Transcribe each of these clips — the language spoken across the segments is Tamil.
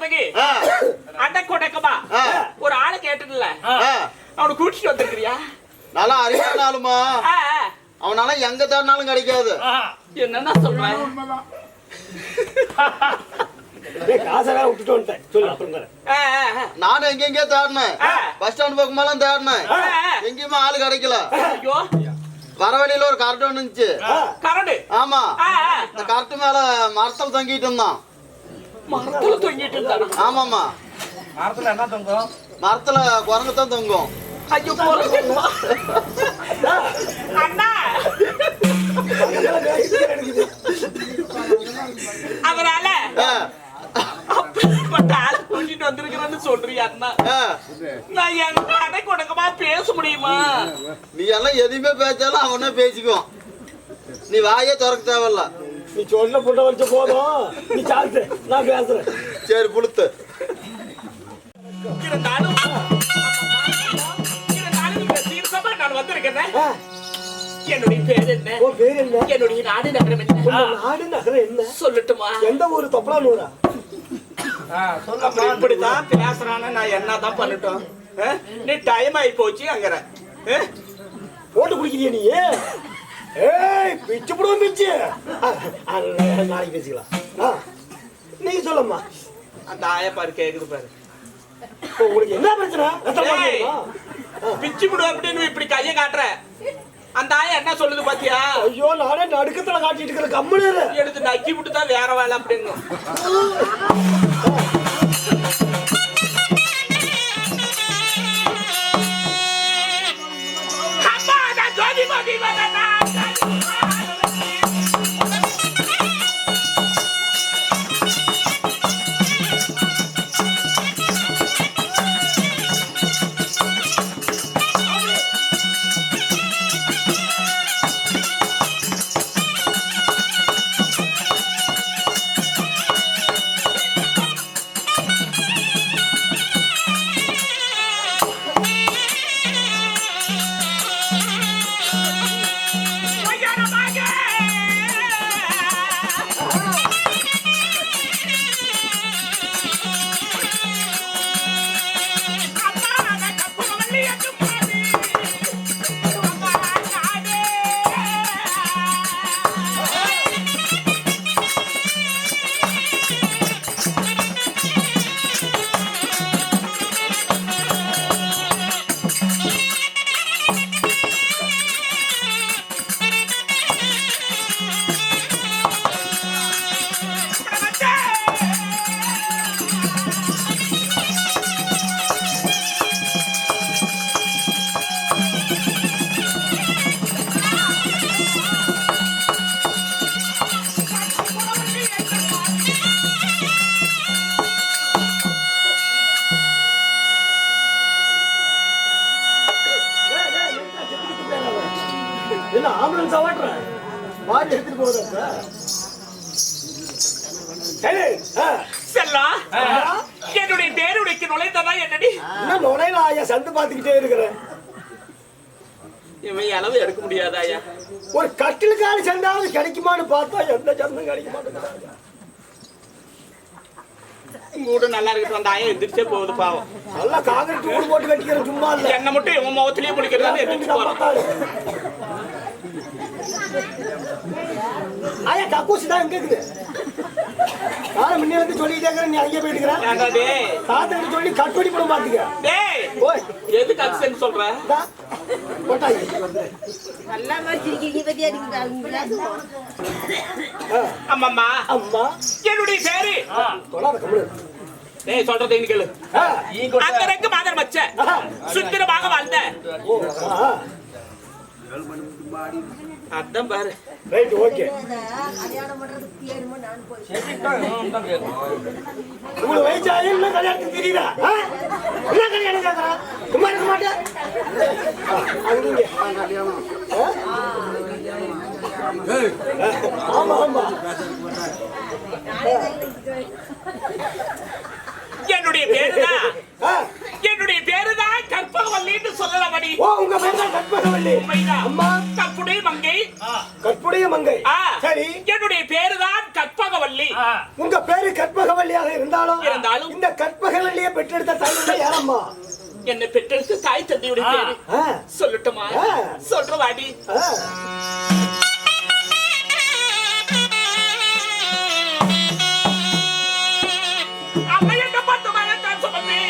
சொல்றதுக்கு அண்ணா கொடைக்கமா ஒரு ஆளு கேட்டதில்ல அவனை கூட்டிட்டு வந்திருக்கிறியா? நல்லா அறிவான ஆளுமா அவனால எங்க தேடினாலும் கிடைக்காது. என்னன்னா சொல்றேன் நானும் எங்கெங்கே தேடினேன். பஸ் ஸ்டாண்ட் பக்கமெல்லாம் தேடினேன். எங்கேயுமே ஆளு கிடைக்கல. வர வழியில ஒரு கரண்ட் ஒண்ணு இருந்துச்சு. ஆமா, இந்த கரண்ட் மேல மரத்துல தொங்கிட்டு இருந்தான். மரத்துல தொங்கிட்டு இருந்தான்? ஆமாமா. மரத்துல என்ன தொங்கும்? மரத்துல குரங்கு தான் தொங்கும். ஐயோ அண்ணா, அதனால கூட்டிட்டு வந்திருக்கிறேன்னு சொல்றியா அண்ணா? நான் எங்க அடை கொடுக்கமா பேச முடியுமா? நீ எல்லாம் எதுவுமே பேசாலும் அவனே பேசிக்குவான். நீ வாயே திறக்க தேவையில்ல. நீ சொல்ல புட்ட வச்ச போதும். நீ சாப்பிட்டு நான் பேசுறேன். சரி புளுத்து. இருந்தாலும் நான் வந்திருக்கிறேன். என்னுடைய பேர் என்ன? என்னுடைய நாடு நகரம் என்ன? நாடு நகரம் என்ன சொல்லட்டுமா? எந்த ஊரு? தொப்பலானூரா? இப்படிதான் பேசுறான நான் என்னதான் பண்ணட்டும்? நீ டைம் ஆகி போச்சு அங்கற போட்டு குடிக்கிறிய நீ? ஏய் பிச்சு புடுவோம் பிச்சு. நாளைக்கு பேசிக்கலாம். நீங்க சொல்லம்மா. அந்த ஆய பாரு கேக்குது பாரு. உங்களுக்கு என்ன பிரச்சனை? பிச்சு புடுவோம் அப்படின்னு இப்படி கையை காட்டுற. அந்த ஆயா என்ன சொல்லுது பாத்தியா? ஐயோ நானே நடுக்கத்துல காட்டிட்டு இருக்கிற கம்முனு எடுத்து நக்கி விட்டு தான் வேற வேலை அப்படின்னு. என்ன ஆம்புலன்ஸ் ஆவட்ற வாடி எடுத்துட்டு போறதா? செல்லா, என்னுடைய பேருடைக்கு நுழைந்ததா என்னடி? என்ன நுழையில ஆயா சந்து பாத்துக்கிட்டே இருக்கிறேன். இவன் அளவு எடுக்க முடியாதா ஐயா? ஒரு கட்டிலுக்கான சந்தாவது கிடைக்குமான்னு பார்த்தா எந்த சந்தம் கிடைக்க மாட்டேங்குது. மூடு நல்லா இருக்கு. அந்த ஆயா எந்திரிச்சே போகுது பாவம். நல்லா காங்கிரீட் ஊடு போட்டு கட்டிக்கிற சும்மா இல்ல. என்ன மட்டும் இவன் முகத்திலேயே முடிக்கிறதா எந்திரிச்சு போறான். ஆயா கக்கூசி தான் எங்க இருக்குது? நானும் முன்னே வந்து சொல்லிட்டே இருக்கிறேன். நீ அங்கே போயிட்டு தாத்தா சொல்லி கட்டுப்படி பண்ண மாட்டீங்க. எதுக்கு அக்சன் சொல்ற? நல்லா அம்மா அம்மா என்னுடைய பேரு சொல்றது கேளு. அங்கரைக்கு மாதர் மச்ச சுத்திரமாக வாழ்ந்த அதான் பாரு. Right okay. உங்களுக்கு வயசு ஆகி என்ன கல்யாணத்துக்கு தெரியுதா? என்ன கல்யாணம் கேட்கறா? சும்மா இருக்க மாட்டேன். ஆமா ஆமா. என்னுடைய பேருதான் கற்பகவல்லின்னு சொல்லலபடி. ஓ உங்க பேர் தான் கற்பகவல்லி? அம்மா கற்புடைய மங்கை. கற்புடைய மங்கை. சரி. என்னுடைய பேருதான் கற்பகவல்லி. கற்பகவல்லி. உங்க பேரு கற்பகவல்லியாக இருந்தாலும் இருந்தாலும் இந்த கற்பகவல்லியை பெற்றெடுத்த தாய் யாரம்மா? என்னை பெற்றெடுத்த தாய் தந்தையுடைய பேரு சொல்லட்டுமா? சொல்ற வாடி. அம்மா என்ன பார்த்து மகத்தான் சுமந்தி.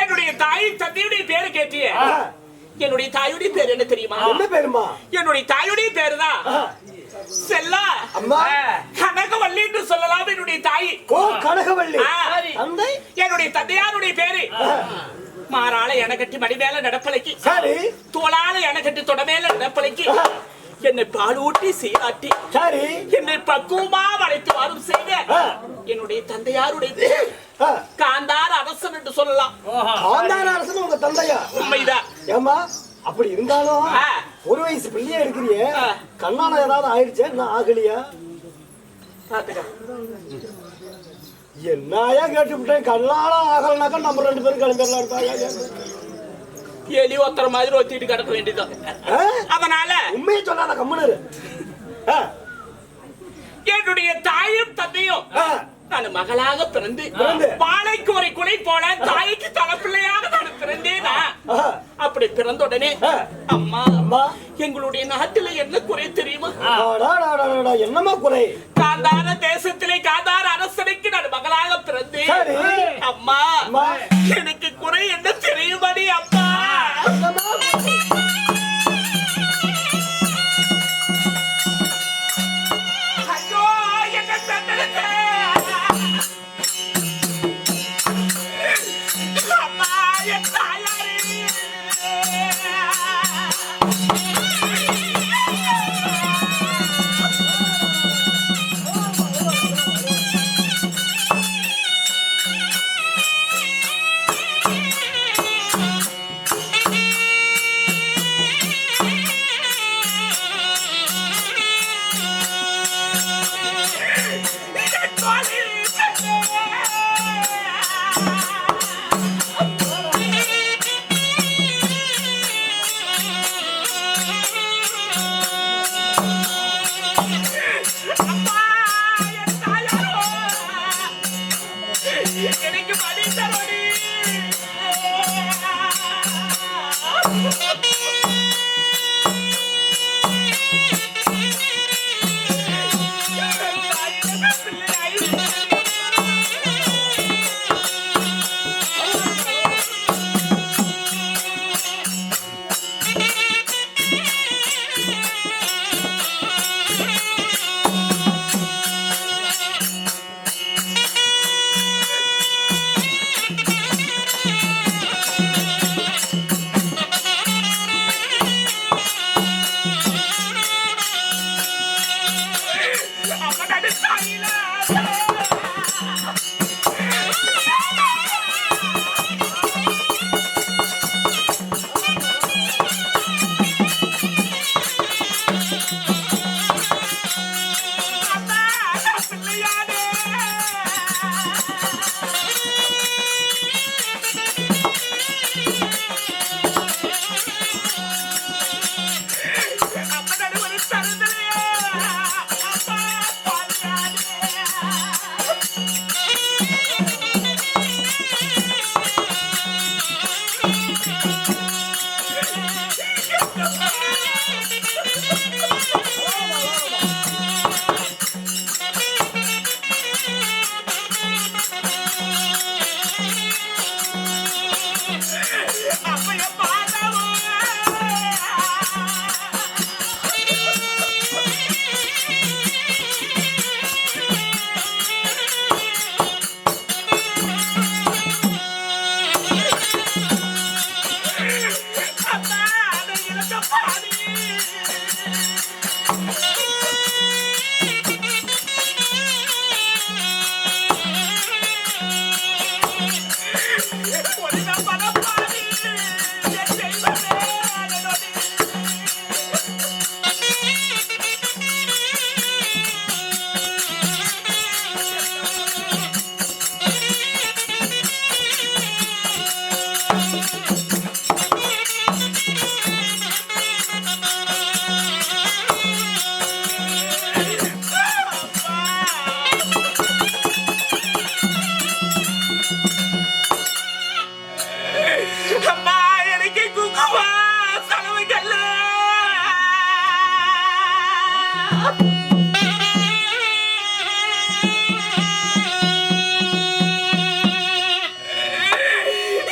என்னுடைய தாய் தந்தையுடைய பேரு கேட்டிய. என்னுடைய தாயுடைய பேர் என்ன தெரியுமா? என்ன பேருமா? என்னுடைய தாயுடைய பேரு தான் செல்லா. அம்மா கனகவல்லி என்று சொல்லலாம் என்னுடைய தாய். ஓ கனகவல்லி. தந்தை என்னுடைய தந்தையாருடைய பேரு மாறால எனக்கட்டி மடி மேல நடப்பலைக்கு, சரி தோளால எனக்கட்டி தொட மேல நடப்பலைக்கு என்னை பாலூட்டி சீராட்டி சரி என்னை பக்குவமா வளைத்து வரும் செய்த என்னுடைய தந்தையாருடைய பேர் காந்தார அரசன் என்று சொல்லலாம். காந்தார அரசன் உங்க தந்தையா? உண்மைதான். ஏமா அப்படி இருந்தாலும் ஒரு வயசு பிள்ளையா இருக்கிறிய, கண்ணால ஏதாவது ஆயிடுச்சா? என்ன ஆகலையா? என்னையா கேட்டுவிட்டேன். கண்ணால ஆகலனாக்கா நம்ம 2 பேரும் கிளம்பிடலாம். எலி ஒத்தர மாதிரி ஒத்திட்டு கிடக்க வேண்டியதான். அதனால உண்மையை சொல்லாத கம்முனரு. என்னுடைய தாயும் தந்தையும் நான் மகளாக பிறந்து பாலைக்கு ஒரு குலை போல தாய்க்கு தலைப்பிள்ளையாக நான் பிறந்தேன். அப்படி பிறந்த உடனே அம்மா அம்மா எங்களுடைய நாட்டில என்ன குறை தெரியுமா? என்னமா குறை? காந்தார தேசத்திலே காந்தார அரசனுக்கு நான் மகளாக பிறந்தேன். அம்மா எனக்கு குறை என்ன தெரியுமாடி? அம்மா ஐயோ என்ன தந்தனே. அம்மா என் தாயாரே.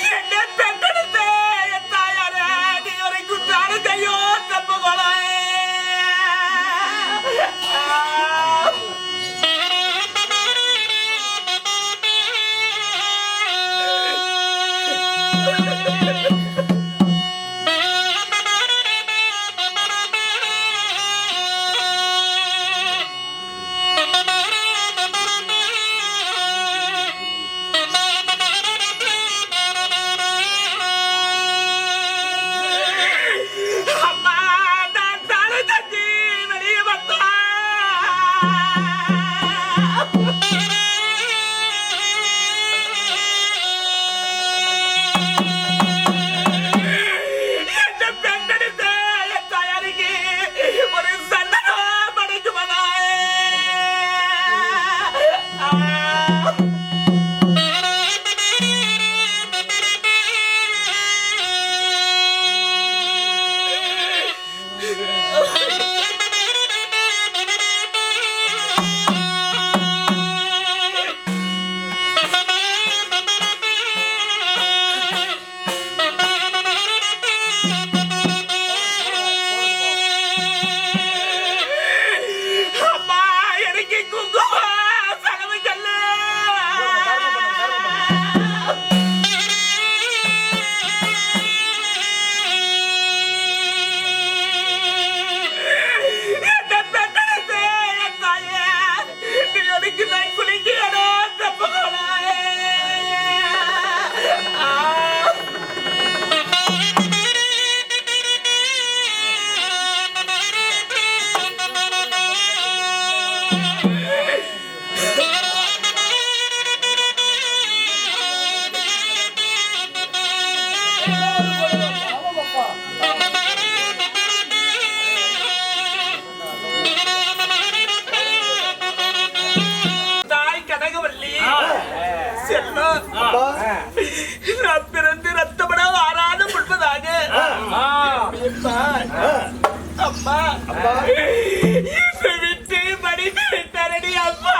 என்னை பெற்றெடுத்த என் தாயாரே, நீ ஒரு குற்றால கையோ தப்பு கொலை. அம்மா, நான் தலை தட்டி வெளியே வந்தா என்ன பெற்றெடுத்த என் தாயாருக்கு ஒரு சந்தனம் படைக்குமனா. அம்மா, எனக்கு குங்குமம் செலவு சொல்லு. என்னை பெற்றெடுத்த என் தாயே, நீ எனக்கு நான் குளிக்கிறோ தப்பு கொலை. தாய் கனகவல்லி செல்லம், நான் பிறந்து ரத்தப்பட வாராத முன்பதாக அம்மா என்னை விட்டு படித்து விட்டாரடி அம்மா.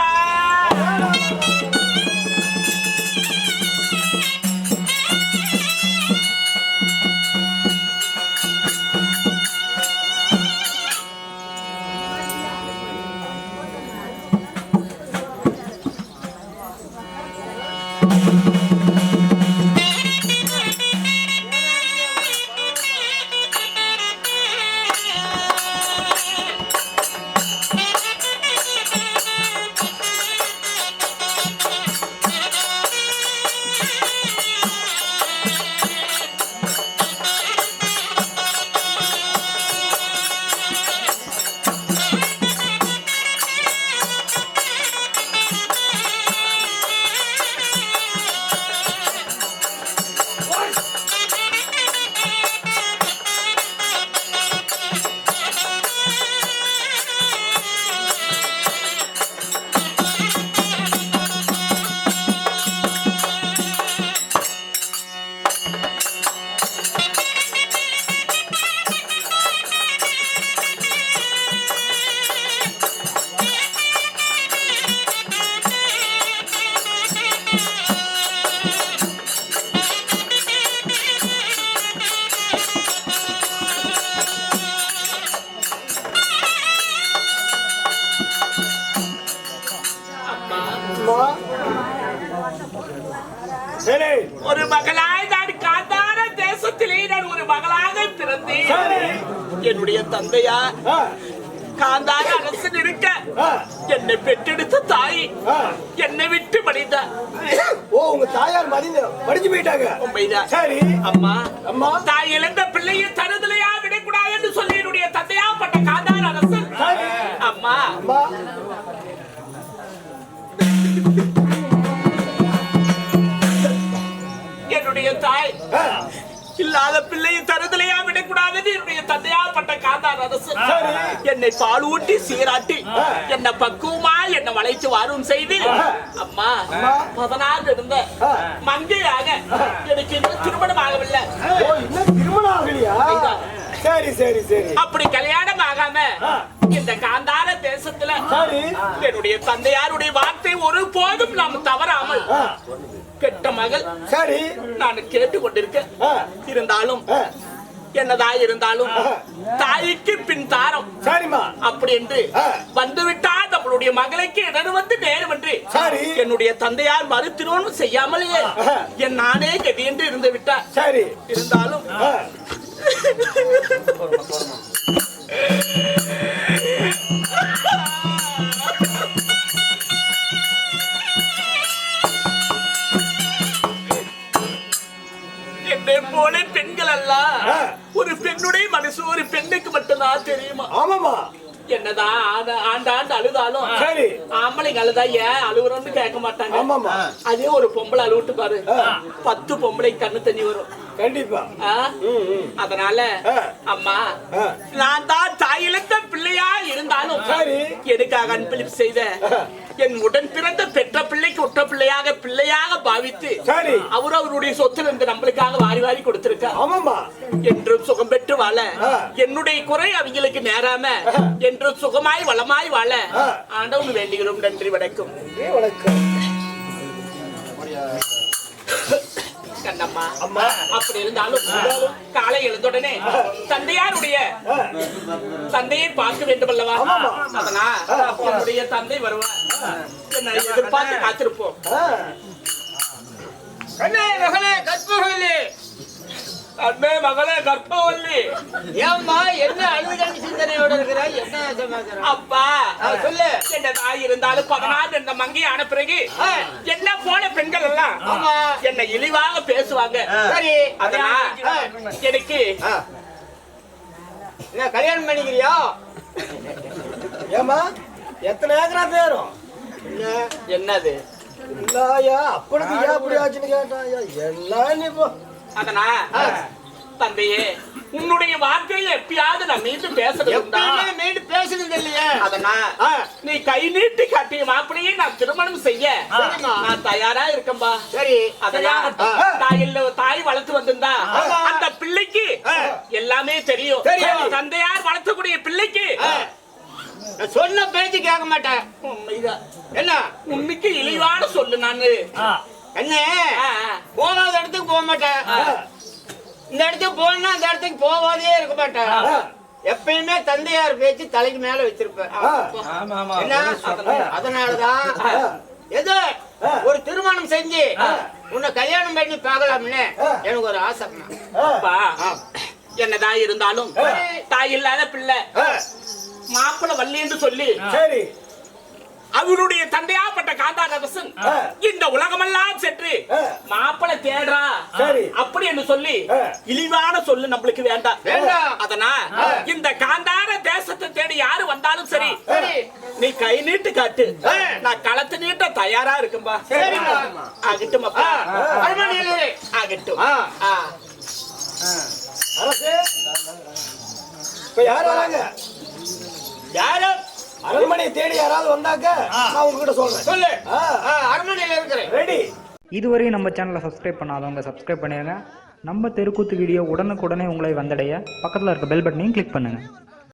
சரி ஒரு மகளாய் நான் காந்தார தேசத்திலே நான் ஒரு மகளாக பிறந்தேன். என்னுடைய தந்தையா காந்தார அரசன் இருக்க என்னை பெற்றெடுத்த தாய் என்னை விட்டு மடிந்தார். ஓ உங்க தாயார் மடிஞ்சு போயிட்டாங்க. உண்மைதான். சரி அம்மா அம்மா தாய் இழந்த பிள்ளையை தருதலையா விடக்கூடாது என்று சொல்லி என்னுடைய தந்தையா பட்ட காந்தார அரசன் அம்மா அம்மா என்னுடைய தாய் இல்லாத பிள்ளையை தருதலையா விடக்கூடாது என்னுடைய தந்தையா பட்ட காந்தார் அரசு என்னை பாலூட்டி சீராட்டி என்ன பக்குவமா என்ன வளைச்சு வாரும் செய்து அம்மா 16 இருந்த மங்கையாக எனக்கு இன்னும் திருமணம் ஆகவில்லை. ஓ இன்னும் திருமணம் ஆகலையா? சரி சரி சரி. அப்படி கல்யாணம் ஆகாம இந்த காந்தார தேசத்துல சரி. என்னுடைய தந்தையாருடைய வார்த்தை ஒரு போதும் நாம் தவறாமல் பெற்ற மகள் சரி. நான் கேட்டுக்கொண்டிருக்கேன். இருந்தாலும் என்னதா இருந்தாலும் தாய்க்கு பின் தாரம் சரிம்மா. அப்படி என்று வந்துவிட்டால் நம்மளுடைய மகளுக்கு இடர் வந்து நேரம் என்று சரி. என்னுடைய தந்தையார் மறுத்திரோனும் செய்யாமலேயே என் நானே கதி என்று இருந்து விட்டார். சரி. இருந்தாலும் என்னை போல பெண்கள் அல்ல, ஒரு பெண்ணுடைய மனசு ஒரு பெண்ணுக்கு மட்டும்தான் தெரியுமா? ஆமாமா. என்னதான் ஆண்டாண்டு அழுதாலும் சரி. ஆம்பளைங்க அழுதா ஏன் அழுகுறோம்னு கேட்க மாட்டாங்க. ஆமாமா. அதே ஒரு பொம்பளை அழுவிட்டு பாரு, 10 பொம்பளை கண்ணு தண்ணி வரும். கண்டிப்பா. அதனால அம்மா, நான் தான் தாயிழந்த பிள்ளையா இருந்தாலும் எனக்காக அன்பளிப்பு செய்த என் உடன் பிறந்த பெற்ற பிள்ளைக்கு உற்ற பிள்ளையாக பாவித்து அவர் அவருடைய சொத்துல இருந்து நம்மளுக்காக வாரி வாரி கொடுத்திருக்கார். என்றும் சுகம் பெற்று வாழ, என்னுடைய குறை அவங்களுக்கு நேராம என்றும் சுகமாய் வளமாய் வாழ ஆண்டவன் வேண்டுகிறோம். நன்றி, வணக்கம். கண்ணம்மா, அப்படி இருந்தாலும் காலை எழுந்துடனே தந்தையை பார்க்க வேண்டும் அல்லவா? அதனால் என்னுடைய தந்தை வருவார், என்னை எதிர்பார்த்து காத்திருப்போம். அண்ணே மகளே கற்பவல்லி, அண்ணே மகளே கற்பவல்லி, ஏம்மா என்ன அழுகண்டி சிந்தனையோட இருக்கிறாய்? என்ன சமாச்சாரம்? அப்பா சொல்லு. என்னதா இருந்தாலும் 16 இந்த மங்கை ஆன பிறகு என்ன போல பெண்கள் எல்லாம் என்னை இழிவாக பேசுவாங்க. சரி, அதனால் எனக்கு என்ன கல்யாணம் பண்ணிக்கிறியா? ஏமா எத்தனை ஏக்கரா தேரும்? என்னது இல்லையா அப்பனுக்கு ஏன் அப்படி ஆச்சுன்னு கேட்டாயா? எல்லாம் நீ போ. அதனா தந்தையே, உன்னுடைய வார்த்தையை எப்பயாவது நான் மீண்டும் பேசுறது இல்லையே. அதனா நீ கை நீட்டி காட்டிய மாப்பிளையே நான் திருமணம் செய்ய நான் தயாரா இருக்கேன்பா. சரி, அதனால தாய் வளர்த்து வந்திருந்தா அந்த பிள்ளைக்கு எல்லாமே தெரியும். தந்தையார் வளர்த்தக்கூடிய பிள்ளைக்கு சொன்ன பேச்சு கேட்க மாட்டேன். உண்மைதான். என்ன உண்மைக்கு இழிவான சொல்லு. நானு என்ன போகாத இடத்துக்கு போக மாட்டேன். இந்த இடத்துக்கு போனா அந்த இடத்துக்கு போகாதே இருக்க மாட்டேன். எப்பயுமே தந்தையார் பேச்சு தலைக்கு மேல வச்சிருப்பேன். அதனாலதான் ஏதோ ஒரு திருமணம் செஞ்சு உன்னை கல்யாணம் பண்ணி பார்க்கலாம்னு எனக்கு ஒரு ஆசை. என்னதான் இருந்தாலும் தாய் இல்லாத பிள்ளை மாப்பிள வள்ளி என்று சொல்லி அவருடைய தந்தையாப்பட்ட காந்தாரசன் இந்த உலகமெல்லாம் சென்று மாப்பிள தேடுறா அப்படி என்று சொல்லி இழிவான சொல்லு நம்மளுக்கு வேண்டாம். அதனா இந்த காந்தார தேசத்தை தேடி யாரு வந்தாலும் சரி, நீ கை நீட்டு காட்டு, நான் களத்து நீட்ட தயாரா இருக்கும்பா. ஆகட்டும் அப்பா, ஆகட்டும். இப்ப யாரு வராங்க? யாரும் அரண்மனையை தேடி யாராவது வந்தாக்க நான் உங்ககிட்ட சொல்றேன். சொல்லு. அரண்மனையில இருக்கிறேன். ரெடி. இதுவரையும் நம்ம சேனலை சப்ஸ்கிரைப் பண்ணாதவங்க சப்ஸ்கிரைப் பண்ணிடுங்க. நம்ம தெருக்கூத்து வீடியோ உடனுக்குடனே உங்களை வந்தடைய பக்கத்தில் இருக்க பெல் பட்டனையும் கிளிக் பண்ணுங்கள்.